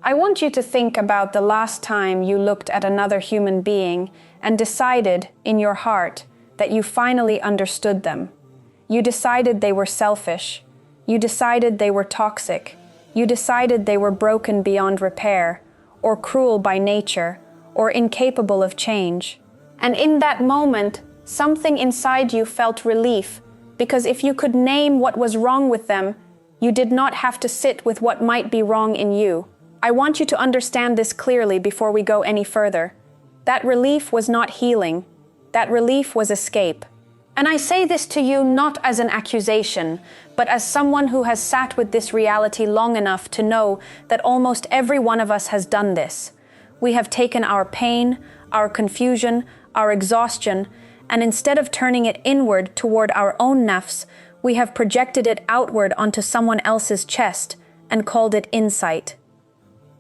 I want you to think about the last time you looked at another human being and decided in your heart that you finally understood them. You decided they were selfish. You decided they were toxic. You decided they were broken beyond repair, or cruel by nature, or incapable of change. And in that moment, something inside you felt relief, because if you could name what was wrong with them, you did not have to sit with what might be wrong in you. I want you to understand this clearly before we go any further. That relief was not healing. That relief was escape. And I say this to you not as an accusation, but as someone who has sat with this reality long enough to know that almost every one of us has done this. We have taken our pain, our confusion, our exhaustion, and instead of turning it inward toward our own nafs, we have projected it outward onto someone else's chest and called it insight.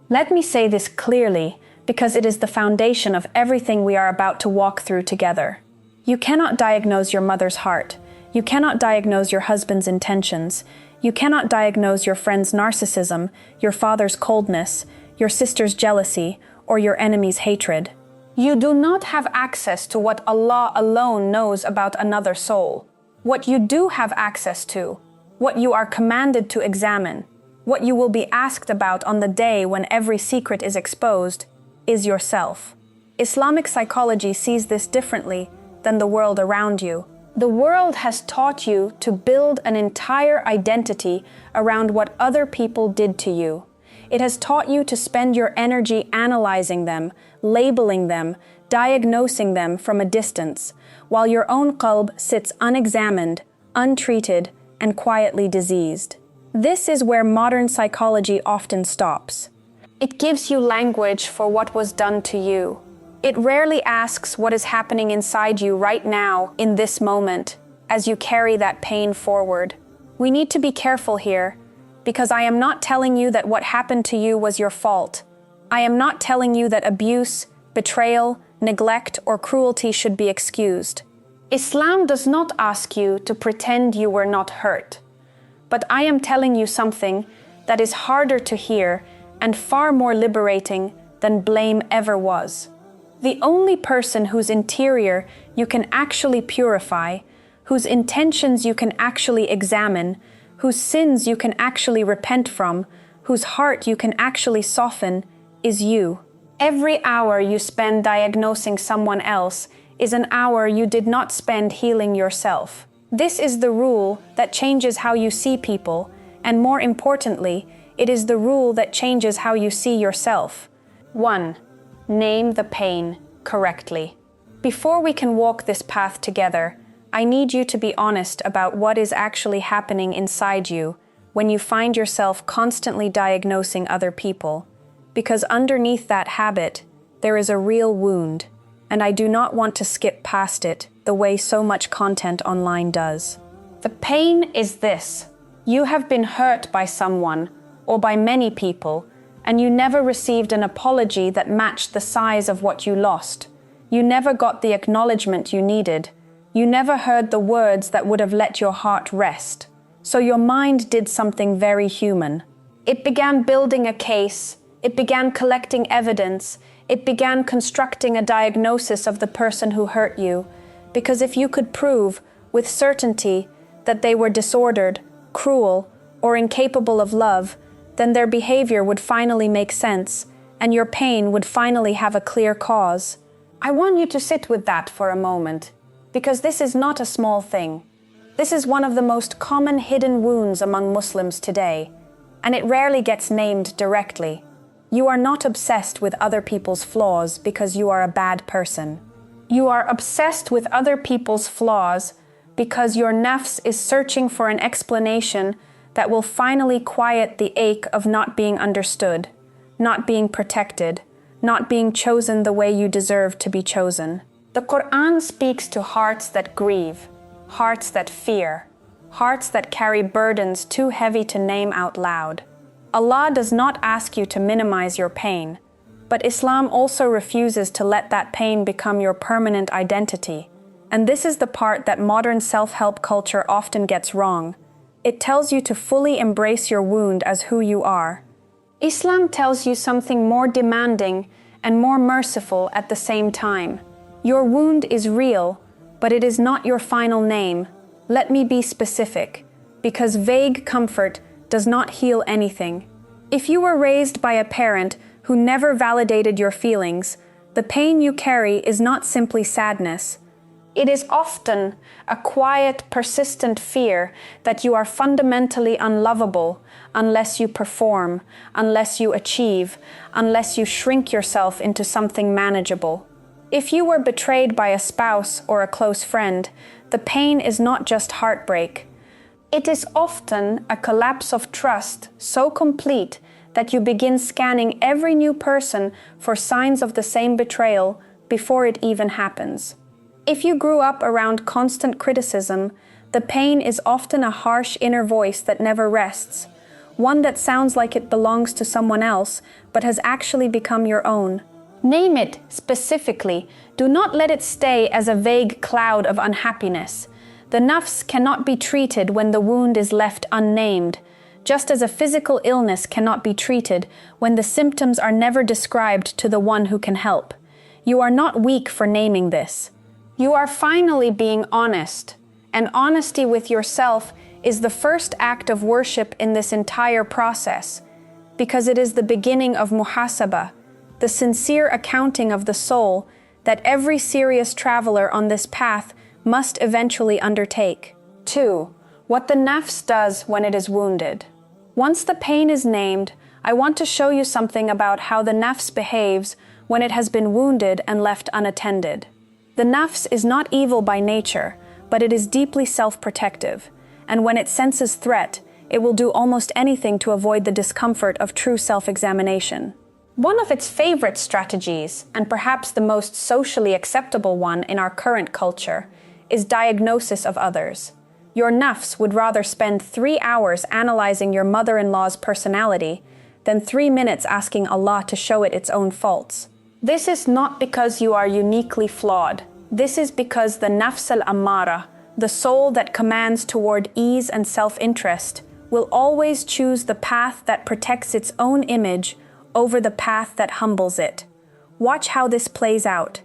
Let me say this clearly, because it is the foundation of everything we are about to walk through together. You cannot diagnose your mother's heart. You cannot diagnose your husband's intentions. You cannot diagnose your friend's narcissism, your father's coldness, your sister's jealousy, or your enemy's hatred. You do not have access to what Allah alone knows about another soul. What you do have access to, what you are commanded to examine, what you will be asked about on the day when every secret is exposed, is yourself. Islamic psychology sees this differently than the world around you. The world has taught you to build an entire identity around what other people did to you. It has taught you to spend your energy analyzing them, labeling them, diagnosing them from a distance, while your own qalb sits unexamined, untreated, and quietly diseased. This is where modern psychology often stops. It gives you language for what was done to you. It rarely asks what is happening inside you right now, in this moment, as you carry that pain forward. We need to be careful here, because I am not telling you that what happened to you was your fault. I am not telling you that abuse, betrayal, neglect, or cruelty should be excused. Islam does not ask you to pretend you were not hurt. But I am telling you something that is harder to hear and far more liberating than blame ever was. The only person whose interior you can actually purify, whose intentions you can actually examine, whose sins you can actually repent from, whose heart you can actually soften, is you. Every hour you spend diagnosing someone else is an hour you did not spend healing yourself. This is the rule that changes how you see people, and more importantly, it is the rule that changes how you see yourself. 1. Name the pain correctly. Before we can walk this path together, I need you to be honest about what is actually happening inside you when you find yourself constantly diagnosing other people, because underneath that habit, there is a real wound, and I do not want to skip past it the way so much content online does. The pain is this: you have been hurt by someone, or by many people, and you never received an apology that matched the size of what you lost. You never got the acknowledgement you needed. You never heard the words that would have let your heart rest. So your mind did something very human. It began building a case. It began collecting evidence. It began constructing a diagnosis of the person who hurt you. Because if you could prove with certainty that they were disordered, cruel, or incapable of love, then their behavior would finally make sense, and your pain would finally have a clear cause. I want you to sit with that for a moment, because this is not a small thing. This is one of the most common hidden wounds among Muslims today, and it rarely gets named directly. You are not obsessed with other people's flaws because you are a bad person. You are obsessed with other people's flaws because your nafs is searching for an explanation that will finally quiet the ache of not being understood, not being protected, not being chosen the way you deserve to be chosen. The Quran speaks to hearts that grieve, hearts that fear, hearts that carry burdens too heavy to name out loud. Allah does not ask you to minimize your pain, but Islam also refuses to let that pain become your permanent identity. And this is the part that modern self-help culture often gets wrong. It tells you to fully embrace your wound as who you are. Islam tells you something more demanding and more merciful at the same time. Your wound is real, but it is not your final name. Let me be specific, because vague comfort does not heal anything. If you were raised by a parent who never validated your feelings, the pain you carry is not simply sadness. It is often a quiet, persistent fear that you are fundamentally unlovable unless you perform, unless you achieve, unless you shrink yourself into something manageable. If you were betrayed by a spouse or a close friend, the pain is not just heartbreak. It is often a collapse of trust so complete that you begin scanning every new person for signs of the same betrayal before it even happens. If you grew up around constant criticism, the pain is often a harsh inner voice that never rests, one that sounds like it belongs to someone else but has actually become your own. Name it specifically. Do not let it stay as a vague cloud of unhappiness. The nafs cannot be treated when the wound is left unnamed, just as a physical illness cannot be treated when the symptoms are never described to the one who can help. You are not weak for naming this. You are finally being honest, and honesty with yourself is the first act of worship in this entire process, because it is the beginning of muhasabah, the sincere accounting of the soul that every serious traveler on this path must eventually undertake. 2. What the nafs does when it is wounded. Once the pain is named, I want to show you something about how the nafs behaves when it has been wounded and left unattended. The nafs is not evil by nature, but it is deeply self-protective, and when it senses threat, it will do almost anything to avoid the discomfort of true self-examination. One of its favorite strategies, and perhaps the most socially acceptable one in our current culture, is diagnosis of others. Your nafs would rather spend 3 hours analyzing your mother-in-law's personality than 3 minutes asking Allah to show it its own faults. This is not because you are uniquely flawed. This is because the nafs al-ammara, the soul that commands toward ease and self-interest, will always choose the path that protects its own image over the path that humbles it. Watch how this plays out.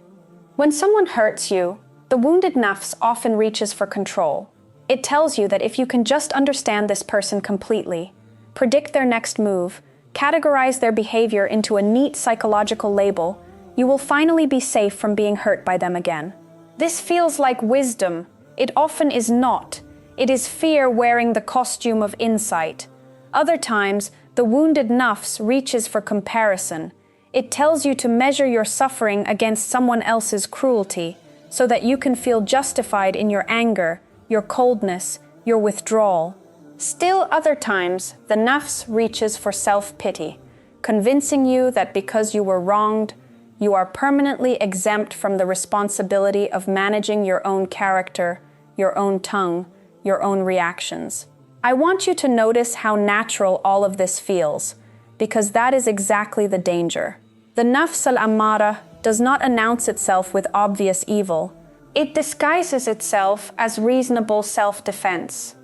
When someone hurts you, the wounded nafs often reaches for control. It tells you that if you can just understand this person completely, predict their next move, categorize their behavior into a neat psychological label, you will finally be safe from being hurt by them again. This feels like wisdom. It often is not. It is fear wearing the costume of insight. Other times, the wounded nafs reaches for comparison. It tells you to measure your suffering against someone else's cruelty, so that you can feel justified in your anger, your coldness, your withdrawal. Still other times, the nafs reaches for self-pity, convincing you that because you were wronged, you are permanently exempt from the responsibility of managing your own character, your own tongue, your own reactions. I want you to notice how natural all of this feels, because that is exactly the danger. The nafs al-ammara does not announce itself with obvious evil. It disguises itself as reasonable self-defense.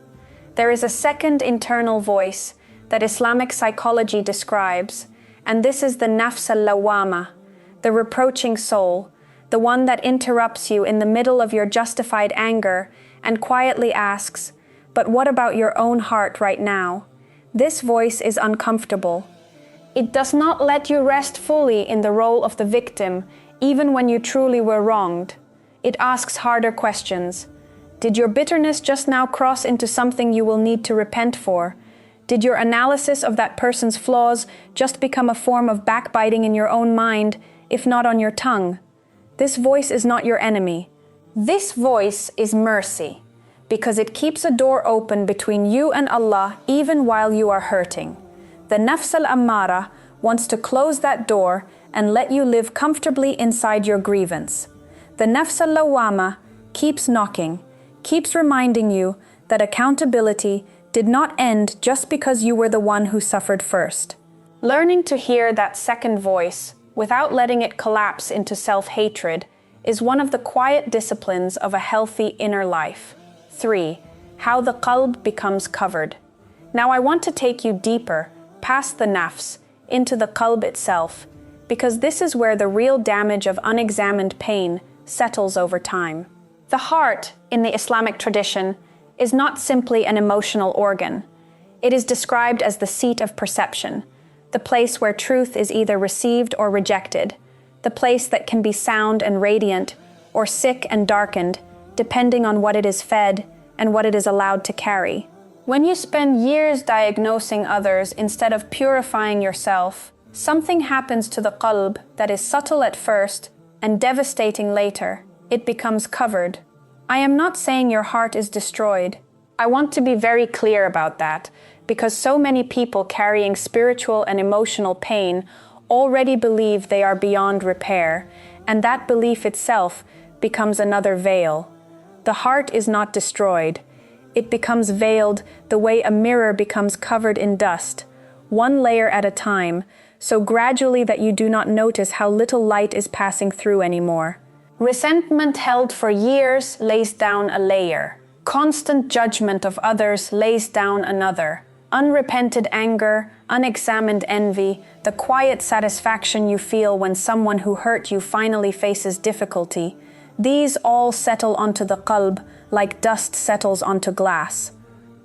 There is a second internal voice that Islamic psychology describes, and this is the nafs al-lawama, the reproaching soul, the one that interrupts you in the middle of your justified anger and quietly asks, "But what about your own heart right now?" This voice is uncomfortable. It does not let you rest fully in the role of the victim, even when you truly were wronged. It asks harder questions. Did your bitterness just now cross into something you will need to repent for? Did your analysis of that person's flaws just become a form of backbiting in your own mind, if not on your tongue? This voice is not your enemy. This voice is mercy, because it keeps a door open between you and Allah even while you are hurting. The nafs al-ammara wants to close that door and let you live comfortably inside your grievance. The nafs al-lawama keeps knocking, keeps reminding you that accountability did not end just because you were the one who suffered first. Learning to hear that second voice without letting it collapse into self-hatred is one of the quiet disciplines of a healthy inner life. 3. How the qalb becomes covered. Now I want to take you deeper, past the nafs, into the qalb itself, because this is where the real damage of unexamined pain settles over time. The heart, in the Islamic tradition, is not simply an emotional organ. It is described as the seat of perception, the place where truth is either received or rejected, the place that can be sound and radiant, or sick and darkened, depending on what it is fed and what it is allowed to carry. When you spend years diagnosing others instead of purifying yourself, something happens to the qalb that is subtle at first and devastating later. It becomes covered. I am not saying your heart is destroyed. I want to be very clear about that, because so many people carrying spiritual and emotional pain already believe they are beyond repair, and that belief itself becomes another veil. The heart is not destroyed. It becomes veiled the way a mirror becomes covered in dust, one layer at a time, so gradually that you do not notice how little light is passing through anymore. Resentment held for years lays down a layer. Constant judgment of others lays down another. Unrepented anger, unexamined envy, the quiet satisfaction you feel when someone who hurt you finally faces difficulty, these all settle onto the qalb like dust settles onto glass.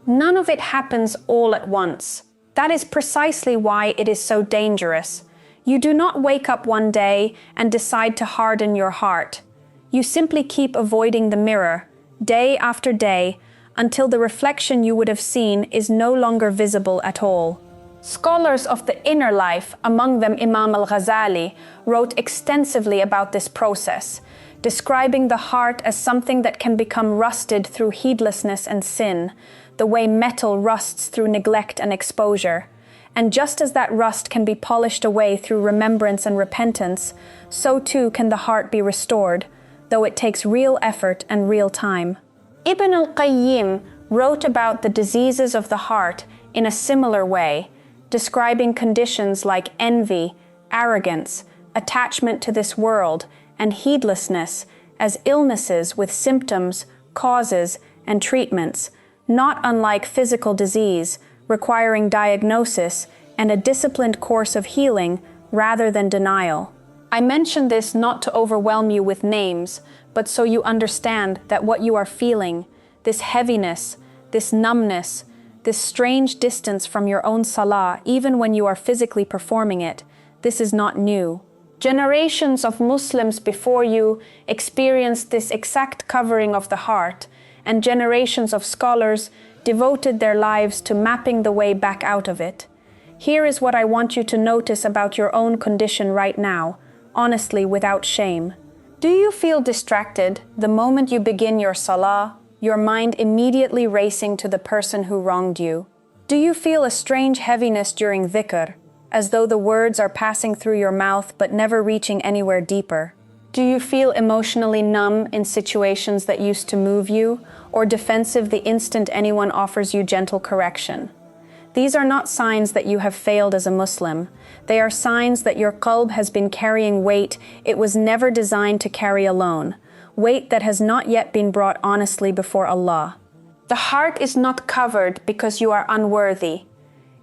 None of it happens all at once. That is precisely why it is so dangerous. You do not wake up one day and decide to harden your heart. You simply keep avoiding the mirror, day after day, until the reflection you would have seen is no longer visible at all. Scholars of the inner life, among them Imam al-Ghazali, wrote extensively about this process, describing the heart as something that can become rusted through heedlessness and sin, the way metal rusts through neglect and exposure. And just as that rust can be polished away through remembrance and repentance, so too can the heart be restored, though it takes real effort and real time. Ibn al-Qayyim wrote about the diseases of the heart in a similar way, describing conditions like envy, arrogance, attachment to this world, and heedlessness as illnesses with symptoms, causes, and treatments, not unlike physical disease, requiring diagnosis and a disciplined course of healing rather than denial. I mention this not to overwhelm you with names, but so you understand that what you are feeling, this heaviness, this numbness, this strange distance from your own salah, even when you are physically performing it, this is not new. Generations of Muslims before you experienced this exact covering of the heart, and generations of scholars devoted their lives to mapping the way back out of it. Here is what I want you to notice about your own condition right now, honestly, without shame. Do you feel distracted the moment you begin your salah, your mind immediately racing to the person who wronged you? Do you feel a strange heaviness during dhikr, as though the words are passing through your mouth but never reaching anywhere deeper? Do you feel emotionally numb in situations that used to move you, or defensive the instant anyone offers you gentle correction? These are not signs that you have failed as a Muslim. They are signs that your qalb has been carrying weight it was never designed to carry alone, weight that has not yet been brought honestly before Allah. The heart is not covered because you are unworthy.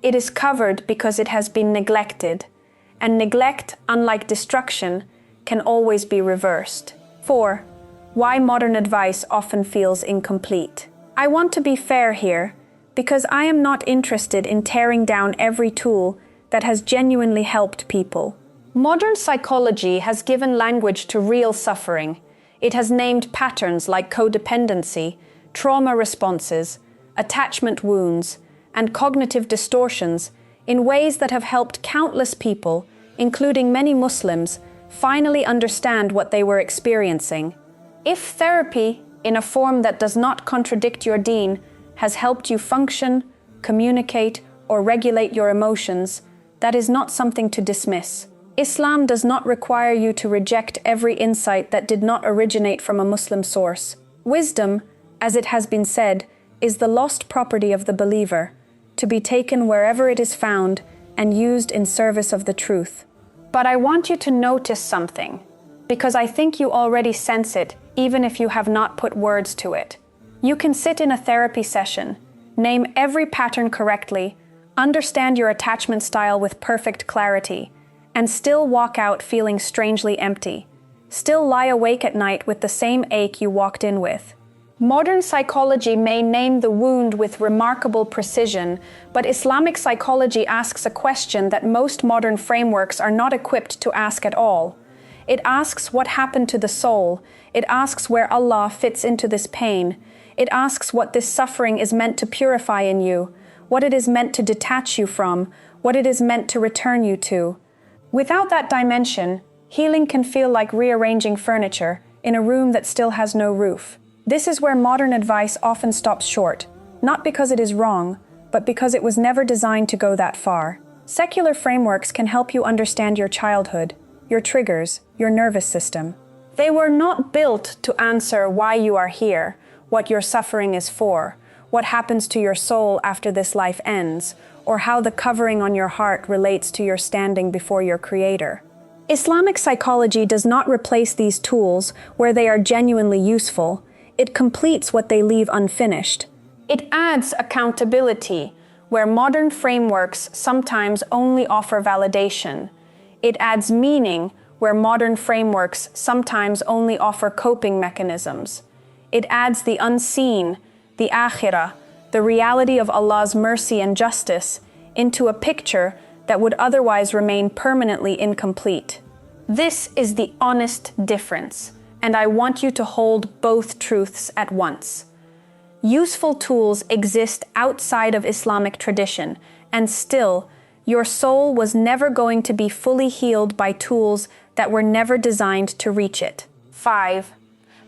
It is covered because it has been neglected, and neglect, unlike destruction, can always be reversed. 4. Why modern advice often feels incomplete. I want to be fair here, because I am not interested in tearing down every tool that has genuinely helped people. Modern psychology has given language to real suffering. It has named patterns like codependency, trauma responses, attachment wounds, and cognitive distortions in ways that have helped countless people, including many Muslims, finally understand what they were experiencing. If therapy, in a form that does not contradict your deen, has helped you function, communicate, or regulate your emotions, that is not something to dismiss. Islam does not require you to reject every insight that did not originate from a Muslim source. Wisdom, as it has been said, is the lost property of the believer, to be taken wherever it is found and used in service of the truth. But I want you to notice something, because I think you already sense it, even if you have not put words to it. You can sit in a therapy session, name every pattern correctly, understand your attachment style with perfect clarity, and still walk out feeling strangely empty. Still lie awake at night with the same ache you walked in with. Modern psychology may name the wound with remarkable precision, but Islamic psychology asks a question that most modern frameworks are not equipped to ask at all. It asks what happened to the soul. It asks where Allah fits into this pain. It asks what this suffering is meant to purify in you, what it is meant to detach you from, what it is meant to return you to. Without that dimension, healing can feel like rearranging furniture in a room that still has no roof. This is where modern advice often stops short, not because it is wrong, but because it was never designed to go that far. Secular frameworks can help you understand your childhood, your triggers, your nervous system. They were not built to answer why you are here, what your suffering is for, what happens to your soul after this life ends, or how the covering on your heart relates to your standing before your Creator. Islamic psychology does not replace these tools where they are genuinely useful. It completes what they leave unfinished. It adds accountability where modern frameworks sometimes only offer validation. It adds meaning where modern frameworks sometimes only offer coping mechanisms. It adds the unseen, the akhirah, the reality of Allah's mercy and justice, into a picture that would otherwise remain permanently incomplete. This is the honest difference, and I want you to hold both truths at once. Useful tools exist outside of Islamic tradition, and still, your soul was never going to be fully healed by tools that were never designed to reach it. 5.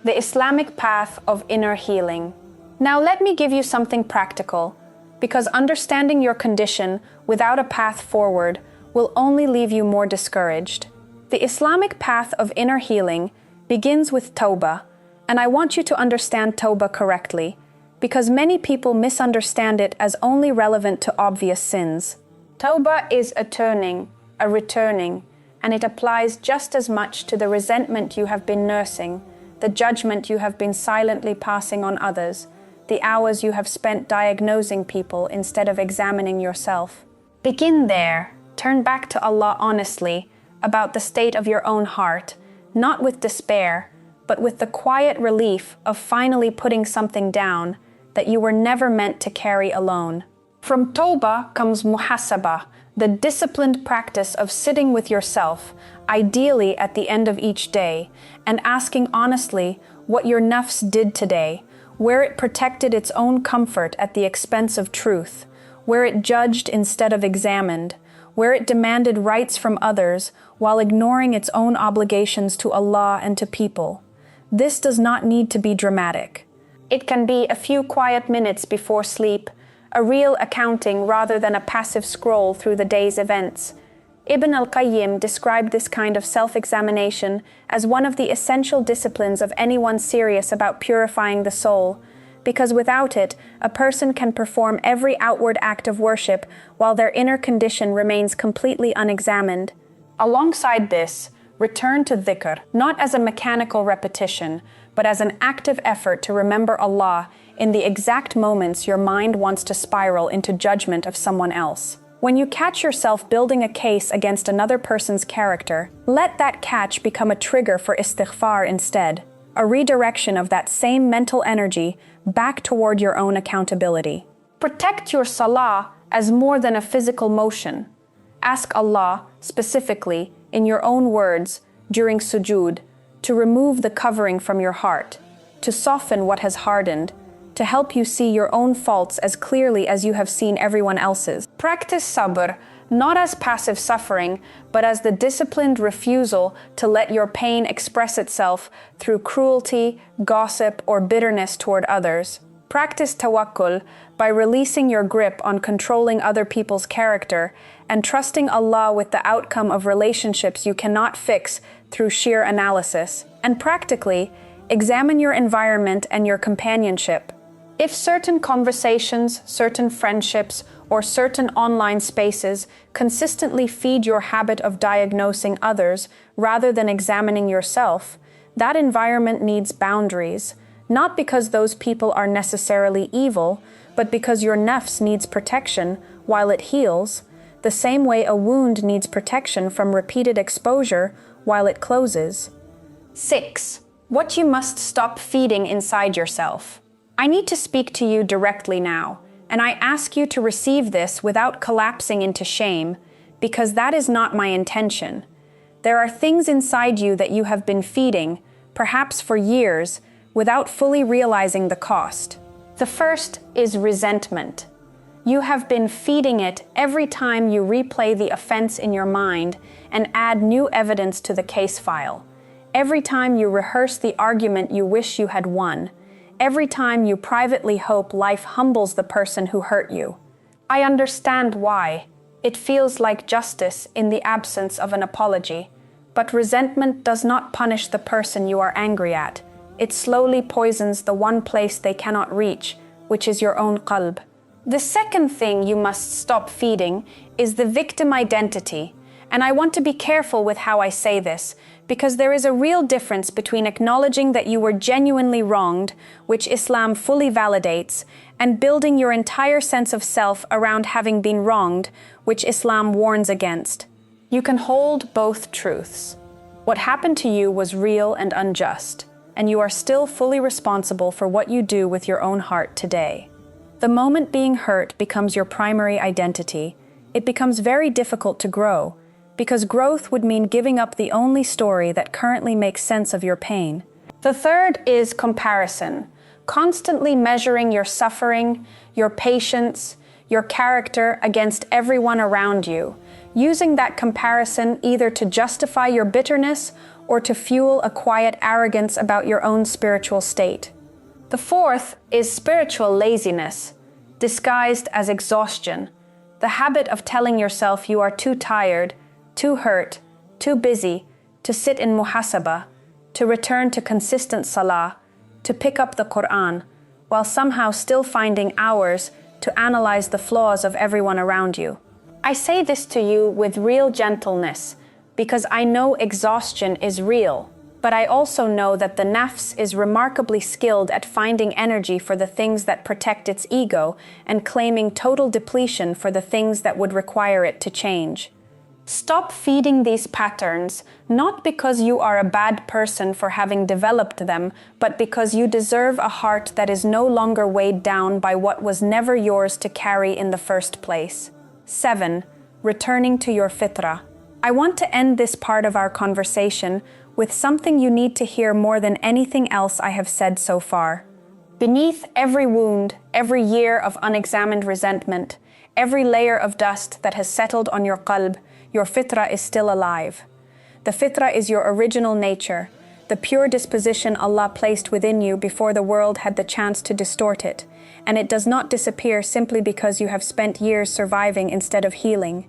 The Islamic path of inner healing. Now let me give you something practical, because understanding your condition without a path forward will only leave you more discouraged. The Islamic path of inner healing begins with Tawbah, and I want you to understand Tawbah correctly, because many people misunderstand it as only relevant to obvious sins. Tawbah is a turning, a returning, and it applies just as much to the resentment you have been nursing, the judgment you have been silently passing on others, the hours you have spent diagnosing people instead of examining yourself. Begin there. Turn back to Allah honestly about the state of your own heart, not with despair, but with the quiet relief of finally putting something down that you were never meant to carry alone. From Tawbah comes muhasabah, the disciplined practice of sitting with yourself, ideally at the end of each day, and asking honestly what your nafs did today, where it protected its own comfort at the expense of truth, where it judged instead of examined, where it demanded rights from others while ignoring its own obligations to Allah and to people. This does not need to be dramatic. It can be a few quiet minutes before sleep, a real accounting rather than a passive scroll through the day's events. Ibn al-Qayyim described this kind of self-examination as one of the essential disciplines of anyone serious about purifying the soul, because without it, a person can perform every outward act of worship while their inner condition remains completely unexamined. Alongside this, return to dhikr, not as a mechanical repetition, but as an active effort to remember Allah in the exact moments your mind wants to spiral into judgment of someone else. When you catch yourself building a case against another person's character, let that catch become a trigger for istighfar instead, a redirection of that same mental energy back toward your own accountability. Protect your salah as more than a physical motion. Ask Allah, specifically, in your own words, during sujood, to remove the covering from your heart, to soften what has hardened, to help you see your own faults as clearly as you have seen everyone else's. Practice sabr, not as passive suffering, but as the disciplined refusal to let your pain express itself through cruelty, gossip, or bitterness toward others. Practice tawakkul by releasing your grip on controlling other people's character and trusting Allah with the outcome of relationships you cannot fix through sheer analysis. And practically, examine your environment and your companionship. If certain conversations, certain friendships, or certain online spaces consistently feed your habit of diagnosing others rather than examining yourself, that environment needs boundaries, not because those people are necessarily evil, but because your nafs needs protection while it heals, the same way a wound needs protection from repeated exposure while it closes. 6. What you must stop feeding inside yourself. I need to speak to you directly now, and I ask you to receive this without collapsing into shame, because that is not my intention. There are things inside you that you have been feeding, perhaps for years, without fully realizing the cost. The first is resentment. You have been feeding it every time you replay the offense in your mind and add new evidence to the case file. Every time you rehearse the argument you wish you had won. Every time you privately hope life humbles the person who hurt you. I understand why. It feels like justice in the absence of an apology. But resentment does not punish the person you are angry at. It slowly poisons the one place they cannot reach, which is your own qalb. The second thing you must stop feeding is the victim identity. And I want to be careful with how I say this, because there is a real difference between acknowledging that you were genuinely wronged, which Islam fully validates, and building your entire sense of self around having been wronged, which Islam warns against. You can hold both truths. What happened to you was real and unjust, and you are still fully responsible for what you do with your own heart today. The moment being hurt becomes your primary identity, it becomes very difficult to grow, because growth would mean giving up the only story that currently makes sense of your pain. The third is comparison, constantly measuring your suffering, your patience, your character against everyone around you, using that comparison either to justify your bitterness or to fuel a quiet arrogance about your own spiritual state. The fourth is spiritual laziness, disguised as exhaustion, the habit of telling yourself you are too tired, too hurt, too busy to sit in muhasabah, to return to consistent salah, to pick up the Quran, while somehow still finding hours to analyze the flaws of everyone around you. I say this to you with real gentleness, because I know exhaustion is real, but I also know that the nafs is remarkably skilled at finding energy for the things that protect its ego and claiming total depletion for the things that would require it to change. Stop feeding these patterns, not because you are a bad person for having developed them, but because you deserve a heart that is no longer weighed down by what was never yours to carry in the first place. 7. Returning to your fitrah. I want to end this part of our conversation with something you need to hear more than anything else I have said so far. Beneath every wound, every year of unexamined resentment, every layer of dust that has settled on your qalb, your fitrah is still alive. The fitrah is your original nature, the pure disposition Allah placed within you before the world had the chance to distort it, and it does not disappear simply because you have spent years surviving instead of healing.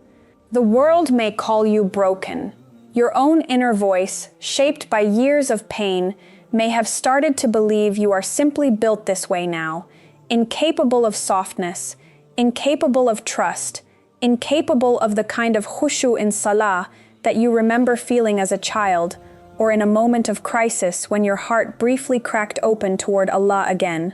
The world may call you broken. Your own inner voice, shaped by years of pain, may have started to believe you are simply built this way now, incapable of softness, incapable of trust, incapable of the kind of khushu in salah that you remember feeling as a child, or in a moment of crisis when your heart briefly cracked open toward Allah again.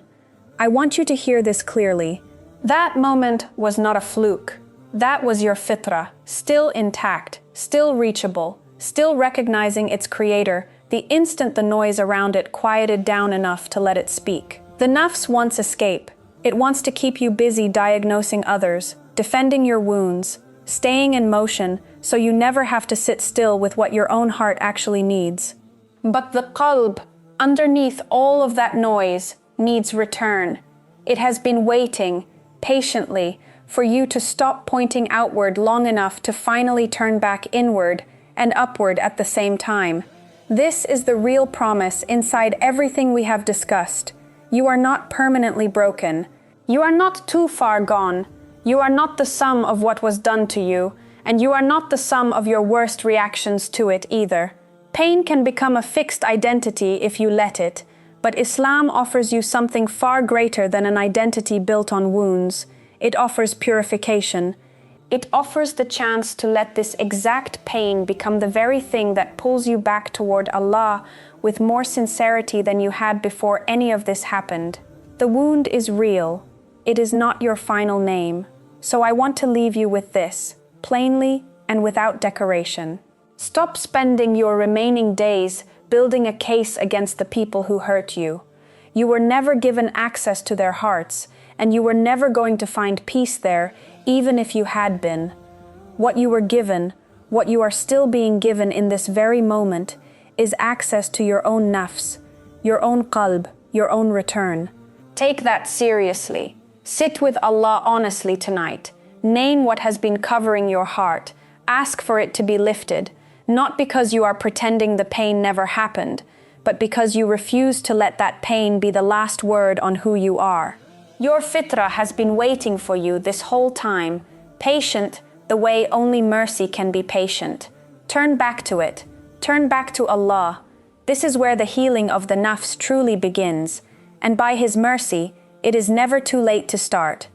I want you to hear this clearly. That moment was not a fluke. That was your fitrah, still intact, still reachable, still recognizing its creator the instant the noise around it quieted down enough to let it speak. The nafs wants escape. It wants to keep you busy diagnosing others, defending your wounds, staying in motion so you never have to sit still with what your own heart actually needs. But the qalb, underneath all of that noise, needs return. It has been waiting, patiently, for you to stop pointing outward long enough to finally turn back inward and upward at the same time. This is the real promise inside everything we have discussed. You are not permanently broken. You are not too far gone. You are not the sum of what was done to you, and you are not the sum of your worst reactions to it either. Pain can become a fixed identity if you let it, but Islam offers you something far greater than an identity built on wounds. It offers purification. It offers the chance to let this exact pain become the very thing that pulls you back toward Allah with more sincerity than you had before any of this happened. The wound is real. It is not your final name. So I want to leave you with this, plainly and without decoration. Stop spending your remaining days building a case against the people who hurt you. You were never given access to their hearts, and you were never going to find peace there, even if you had been. What you were given, what you are still being given in this very moment, is access to your own nafs, your own qalb, your own return. Take that seriously. Sit with Allah honestly tonight. Name what has been covering your heart. Ask for it to be lifted, not because you are pretending the pain never happened, but because you refuse to let that pain be the last word on who you are. Your fitrah has been waiting for you this whole time, patient the way only mercy can be patient. Turn back to it. Turn back to Allah. This is where the healing of the nafs truly begins, and by His mercy, it is never too late to start.